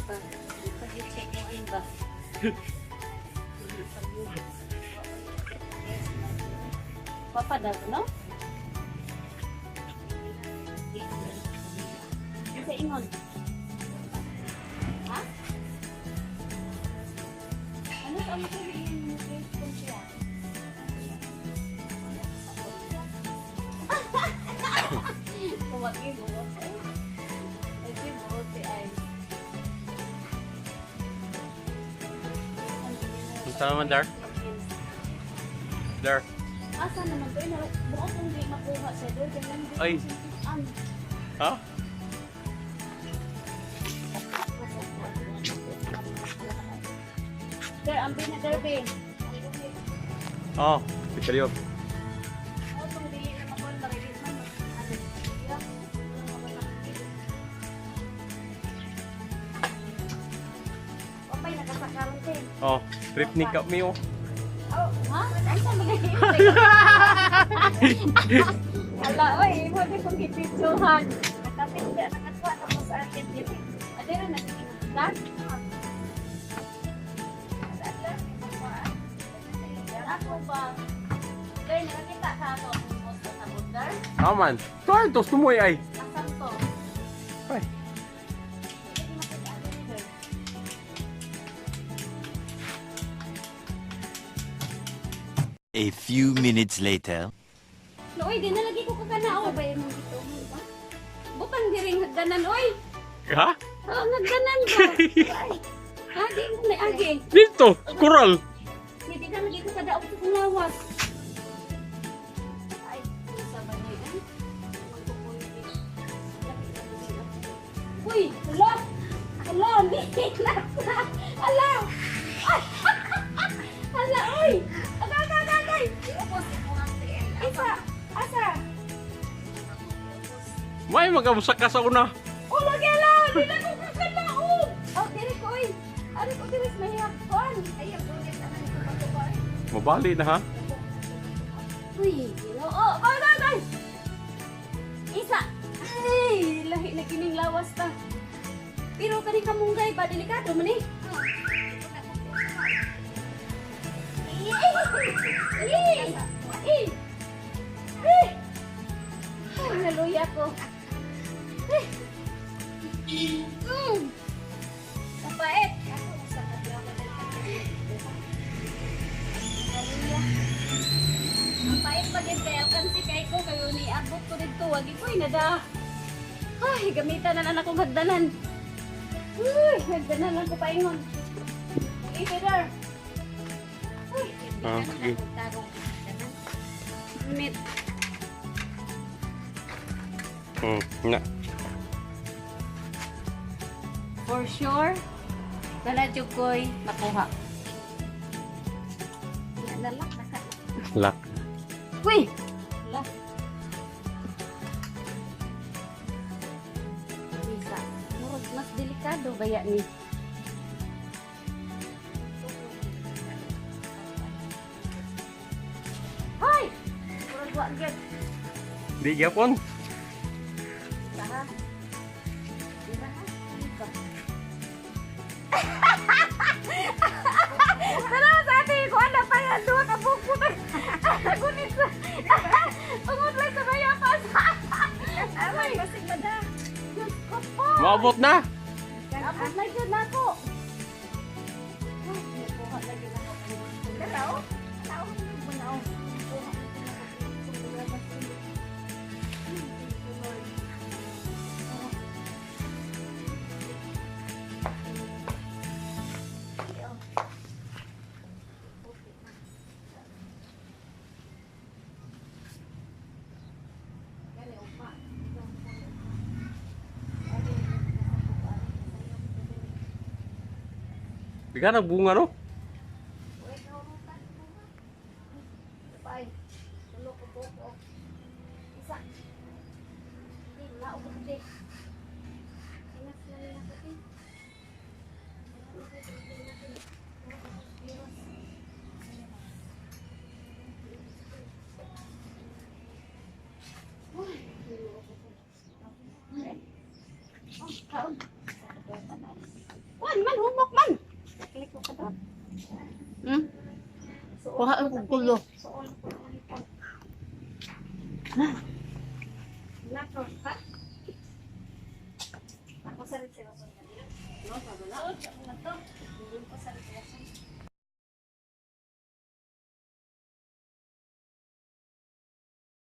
pa. Pag-check mo ay ba? Papa daw, no? Sa ingon. Ha? Ano sa mga sabihin mo kung siya? Kumagi mo ay. Ay, buti ay. Punta naman, Dar. Dar. Asa naman to? Bukas kung di makuha siya doon. Ay. Ha? Sir, ang derby. Oo, picture yun. Oh, kung di na makuha, marilis man. Papay, nakasakaroon din. Oo, trip ni kami oh. Oh, ha? Ano sa mga Ala, oy, mo di kong ipipsuhan. Nakapit ba, nakatwa na po sa akin din. Adira na sige na. Ako ba? Dahil nakakita ka ako sa bundar. Aman. Tuwan, tos tumoy ay. Asan to? Ay. Hindi makita ako dito. A few minutes later. Oy, di na lagi ko kakanao. Sabay mo dito. Butang diring hagdanan, oy. Ha? Oh, hagdanan ba? Ay. Ha, di mo na agi. Dito, kural. Hindi na lagi ko kadaog sa kong lawas. Ay, sa banay ay. Uy, hala! Hala, nilat na! Hala! Ay! Hala, uy! Agay! Isa! Asa! May magamusak ka sa una. Oh, lagi lang! Hindi na ko kakalaog! Oh, diri ko, uy! Ari ko, diri sa mahirap kuhan! Ay, ang bulit na ko pagkuhan. Mabali na ha. Uy! Oh, ay! Isa! Ay! Lahi na kining lawas ta. Pero kani kamunggay ba? Delikado man eh. Ay, naluya ko. Kapait. Kapait pa din kaya kansi kay ko kayo ni abot ko dito. Wagi ko inada. Ay, gamitan na lang akong hagdanan. Uy, hagdanan lang ko paingon. Ipidar. Uy, Ah, sige. Mit. Na. For sure, naladyo ko'y makuha. Nalak na ka. Lak. Uy! Lak. Isa. Murag mas delikado baya ni. Hoy! Murag wa gyud. Di gyapon. Saha. Dira ha. Ika. Tara sa atin ko ana pa yan duha ka buko na. Gunit sa. Ungod lang sa bayapas. Ay, kasi mada. Maabot na. Abot na gyud nako. Dalaw. Tao mo na. Bigyan ng bunga no. Hmm? Kuha ang kulo. Lato, ha? Ako sa rin sila. No, sa wala. Ito, ito. Hindi ko sa rin sila.